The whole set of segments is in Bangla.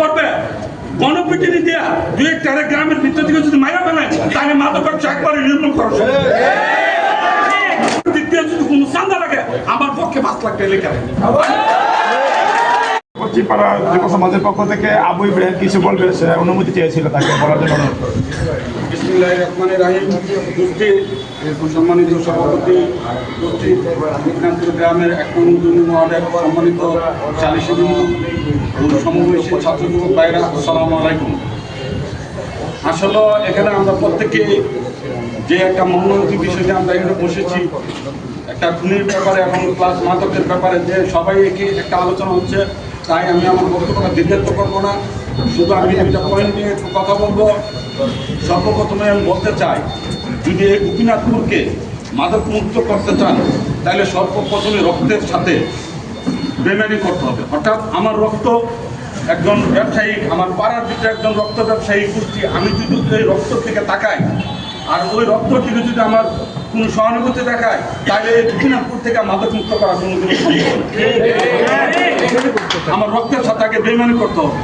করবে গণপিটুনি দিয়া দুই একটা গ্রামের ভিতর থেকে যদি মাইরা ফেলেন তাহলে মাদক ব্যবসা একবারে নির্মূল করা দ্বিতীয় যদি কোনো চাঁদা লাগে আমার পক্ষে 5 লাখ টাকা লেখা পশ্চিমপাড়া যুব সমাজের পক্ষ থেকে আবু ইব্রাহিম কিছু বলবে, সে অনুমতি চেয়েছিল, তাকে বলার জন্য অনুরোধ করব। বিসমিল্লাহির রহমানির রহিম। সম্মানিত সভাপতি, বিক্রামপুর গ্রামের 1 নং ওয়ার্ডের সম্মানিত সালিসিবৃন্দ ও সমবয়সী ছাত্র যুবক ভাইরা, আসসালামু আলাইকুম। আসলে এখানে আমরা প্রত্যেকে যে একটা মর্মান্তিক বিষয়টি আমরা এখানে বসেছি, একটা খুনির ব্যাপারে এবং প্লাস মাদকের ব্যাপারে যে সবাই একটা আলোচনা হচ্ছে, তাই আমি আমার বক্তব্যটা দীর্ঘায়িত করবো না। শুধু আমি একটা পয়েন্ট নিয়ে একটু কথা বলবো। সর্বপ্রথমে আমি বলতে চাই, যদি এই গোপীনাথপুরকে মাদক মুক্ত করতে চান তাহলে সর্বপ্রথমে রক্তের সাথে বেমানি করতে হবে। অর্থাৎ আমার রক্ত একজন ব্যবসায়ী, আমার পাড়ার ভিতরে একজন রক্ত ব্যবসায়ী কুষ্টি, আমি যদি এই রক্ত থেকে তাকাই আর ওই রক্ত থেকে যদি আমার কোনো সহানুভূতি দেখায় তাহলে এই গোপীনাথপুর থেকে মাদক মুক্ত করার কোনো সম্ভব না। আমার রক্তের সাথে আগে বেমানি করতে হবে।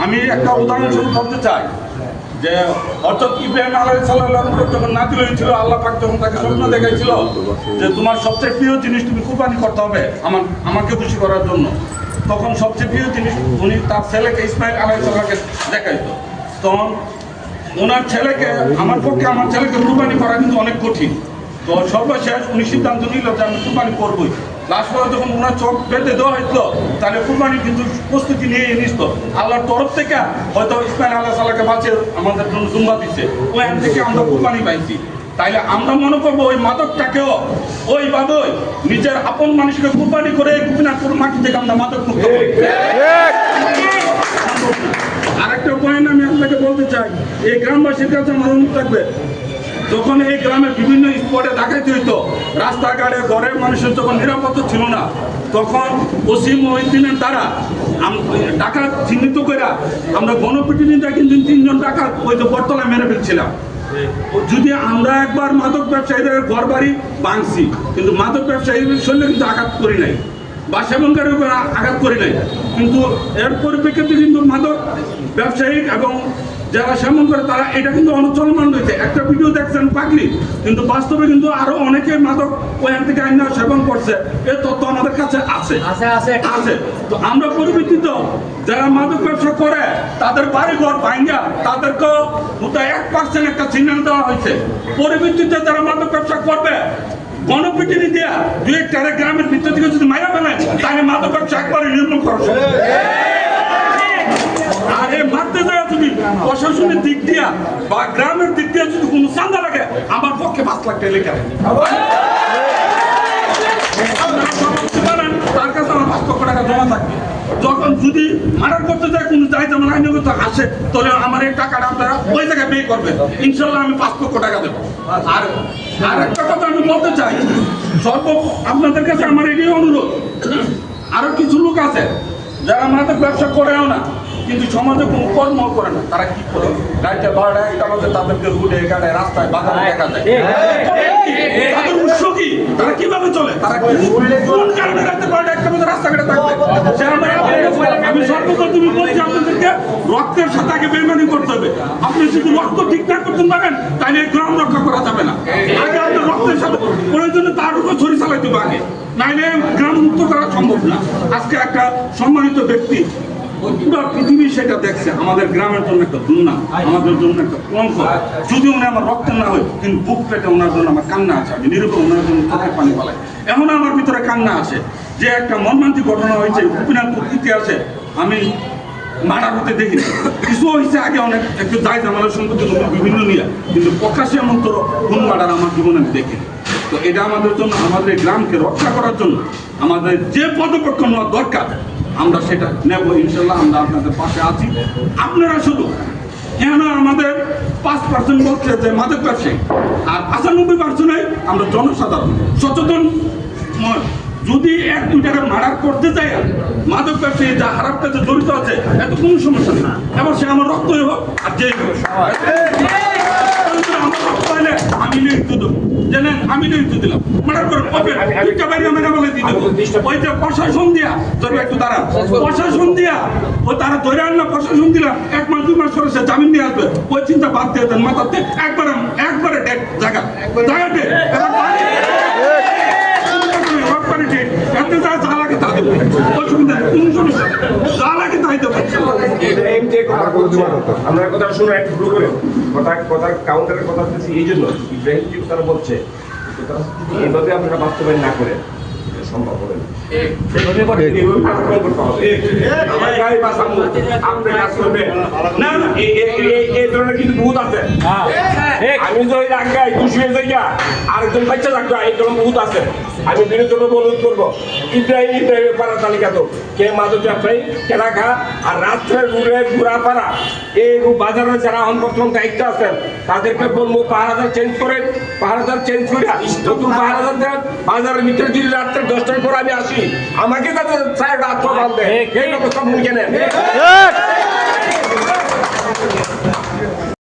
আমি একটা উদাহরণস্বরূপ বলতে চাই যে অর্থাৎ ইব্রাহিম আলাইহিস সালাম যখন নাজিল হয়েছিল, আল্লাহ পাক যখন তাকে স্বপ্ন দেখাইছিল যে তোমার সবচেয়ে প্রিয় জিনিস তুমি কুরবানি করতে হবে আমাকে খুশি করার জন্য, তখন সবচেয়ে প্রিয় জিনিস উনি তার ছেলেকে ইসমাইল আলাইহিস সালামকে দেখাইতো। তখন ওনার ছেলেকে আমার ছেলেকে কুরবানি করা কিন্তু অনেক কঠিন। তো সর্বশেষ উনি সিদ্ধান্ত নিল যে আমি কুরবানি করবই। লাস্ট পরে যখন ওনার চোখ বেঁধে দেওয়া হয়েছিল, তাহলে কুরবানি কিন্তু প্রস্তুতি নিয়ে নিত। আল্লাহর তরফ থেকে হয়তো ইসমাইল আলাইহিস সালামকে বাঁচিয়ে আমাদের জন্য দুম্বা দিচ্ছে, ওখান থেকে আমরা কুরবানি পাইছি। তাইলে আমরা মনে করবো ওই মাদকটাকেও ওইভাবে নিজের আপন মানুষকে কুরবানি করে গোপীনাথপুর মাটি থেকে আমরা মাদক মুক্ত করি। আরেকটা পয়েন্ট আমি আপনাকে বলতে চাই, এই গ্রামবাসীর কাছে আমার অনুরোধ থাকবে, যখন এই গ্রামের বিভিন্ন স্পটে ডাকাতি হইতো, রাস্তাঘাটে ঘরের মানুষের যখন নিরাপত্তা ছিল না, তখন ওসি মহিউদ্দিনের দ্বারা ডাকাত চিহ্নিত করে আমরা গণপিটুনিটা কিন্তু 3 জন ডাকাত ওই তো বটতলায় মেরে ফেলছিলাম। যদি আমরা একবার মাদক ব্যবসায়ীদের ঘর বাড়ি ভাঙছি, কিন্তু মাদক ব্যবসায়ীদের শরীরে কিন্তু আঘাত করি নাই বা সেবনকারীর উপর আঘাত করি নাই, কিন্তু এর পরিপ্রেক্ষিতে কিন্তু মাদক ব্যবসায়ী এবং যারা সেবন করে তারা এটা কিন্তু অনুচলমান রয়েছে। একটা ভিডিও দেখছেন পাগলি, কিন্তু বাস্তবে কিন্তু আরো অনেকে মাদক ওখান থেকে আইন সেবন করছে, এর তথ্য আমাদের কাছে আছে। তো আমরা পরিবর্তিত যারা মাদক ব্যবসা করে তাদের বাড়ি ঘর ভাঙ্গা তাদেরকে 1% একটা সিগন্যাল দেওয়া হয়েছে। পরিবর্তিত যারা মাদক ব্যবসা করবে গণপিটুনি দিয়া দুই একটা গ্রামের ভিতর থেকে যদি মাইরা ফেলেন তাহলে মাদক ব্যবসা একবারে নির্মূল করা সম্ভব। আর এই মারতে যায় যদি প্রশাসনের দিক দিয়া বা গ্রামের দিক দিয়ে যদি কোনো চাঁদা লাগে আমার পক্ষে 5 লাখ টাকা লেখা তার কাছে আমার 5 লক্ষ টাকা জমা থাকবে। যখন যদি মার্ডার করতে যায় কোনো যাই যেমন আইনগত আসে, তাহলে আমার এই টাকাটা আপনারা ওই জায়গায় পে করবেন, ইনশাল্লাহ আমি 5 লক্ষ টাকা দেবো। আর একটা কথা আমি বলতে চাই, আপনাদের কাছে আমার এটাই অনুরোধ, আরো কিছু লোক আছে যারা মাদক ব্যবসা করেও না কিন্তু সমাজে কোনো কর্ম করে না। তারা কি করে রাইতে 12টা 1টা বাজে তাদেরকে রুটে গাড়ে রাস্তায় বাজারে দেখা যায়। তাদের উৎস কি? তারা কিভাবে চলে? তারা কোন কারণে রাতে 12টা 1টা বাজে রাস্তাঘাটে থাকবে? আমি সর্বপ্রথম বলছি আপনাদেরকে রক্তের সাথে আগে বেইমানি করতে হবে। আপনি যদি রক্ত ঠিক না করতে পারেন তাহলে গ্রাম রক্ষা করা যাবে না। আগে আপনার রক্তের সাথে প্রয়োজনে তার উপর ছড়ি চালাইতে হবে আগে, নাইলে গ্রাম মুক্ত করা সম্ভব না। আজকে একটা সম্মানিত ব্যক্তি পুরো পৃথিবী সেটা দেখছে, আমাদের গ্রামের জন্য একটা দুর্নাম, আমাদের জন্য একটা কলঙ্ক। যদি উনি আমার রক্ত না হয় কিন্তু বুক পেটে ওনার জন্য আমার কান্না আছে, আমি নিরূপে ওনার জন্য চোখের পানি পালাই। এমন আমার ভিতরে কান্না আছে যে একটা মর্মান্তিক ঘটনা হয়েছে গোপীনাথপুর ইতিহাসে আমি মার্ডার হতে দেখি কিছু হয়েছে আগে অনেক একটু দায় জামালের সম্পর্কে বিভিন্ন নিয়ে, কিন্তু প্রকাশ্যে এমন তোর কোন মার্ডার আমার জীবনে আমি দেখিনি। তো এটা আমাদের জন্য, আমাদের গ্রামকে রক্ষা করার জন্য আমাদের যে পদক্ষেপ নেওয়া দরকার আমরা সেটা নেব ইনশাল্লাহ। আমরা আপনাদের পাশে আছি। আপনারা শুধু কেন আমাদের 5% বলছে যে মাদক ব্যবসায়ী, আর 95% আমরা জনসাধারণ সচেতন। যদি 1-2 টাকা মার্ডার করতে চাই মাদক ব্যবসায়ী যা খারাপ কাজে জড়িত আছে এত কোনো সমস্যা নেই, এবার সে আমার রক্তই হোক আর যেই হোক, আমার রক্ত হলে আমি লিখিত দেবো। যে নেন আমি নেতৃত্ব দিলাম মার্ডার করে ওপেন দুইটা বাইরে মেরে বলে দিতে ওই যে প্রশাসন দিয়া তোর একটু দাঁড়া প্রশাসন দিয়া ও তারা ধরে আনলো প্রশাসন দিলাম 1 মাস 2 মাস পরে সে জামিন নিয়ে আসবে ওই চিন্তা বাদ দিয়ে দেন মাথাতে একবারে ডেট জায়গাতে আমরা কথা শুনে একটু ভুল করে কথা কাউন্টারের কথা বলছি এই জন্য ইব্রাহিম যে তারা বলছে তারা যদি এইভাবে আপনারা বাস্তবায়ন না করেন এটা সম্ভব হবে না। আমার গাড়ি বাঁচাবো, আপনি কাজ করবেন। না, এই ধরনের কিন্তু বহুত আছে। আমি যদি রাখাই দুশো জায়গা আরেকজন বাচ্চা রাখবো এই ধরনের বহুত আছে। আমি বিরুদ্ধে অনুরোধ করবো ইব্রাহিমের পাড়া তালিকা তো কে মাদক ব্যবসায়ী কে রাখা আর রাত্রের রুড়ে ঘুরা পাড়া এই বাজারে যারা এখন বর্তমান দায়িত্ব আছেন তাদেরকে বলবো পাহারাদার চেঞ্জ করেন পাহারাদার চেঞ্জ করে নতুন পাহারাদার দেন বাজারের ভিতরে যদি রাত্রে 10টার পর আমি আসি আমাকে তাদের রাত্র বাঁধবে এই ব্যবস্থা ভূমিকা নেন।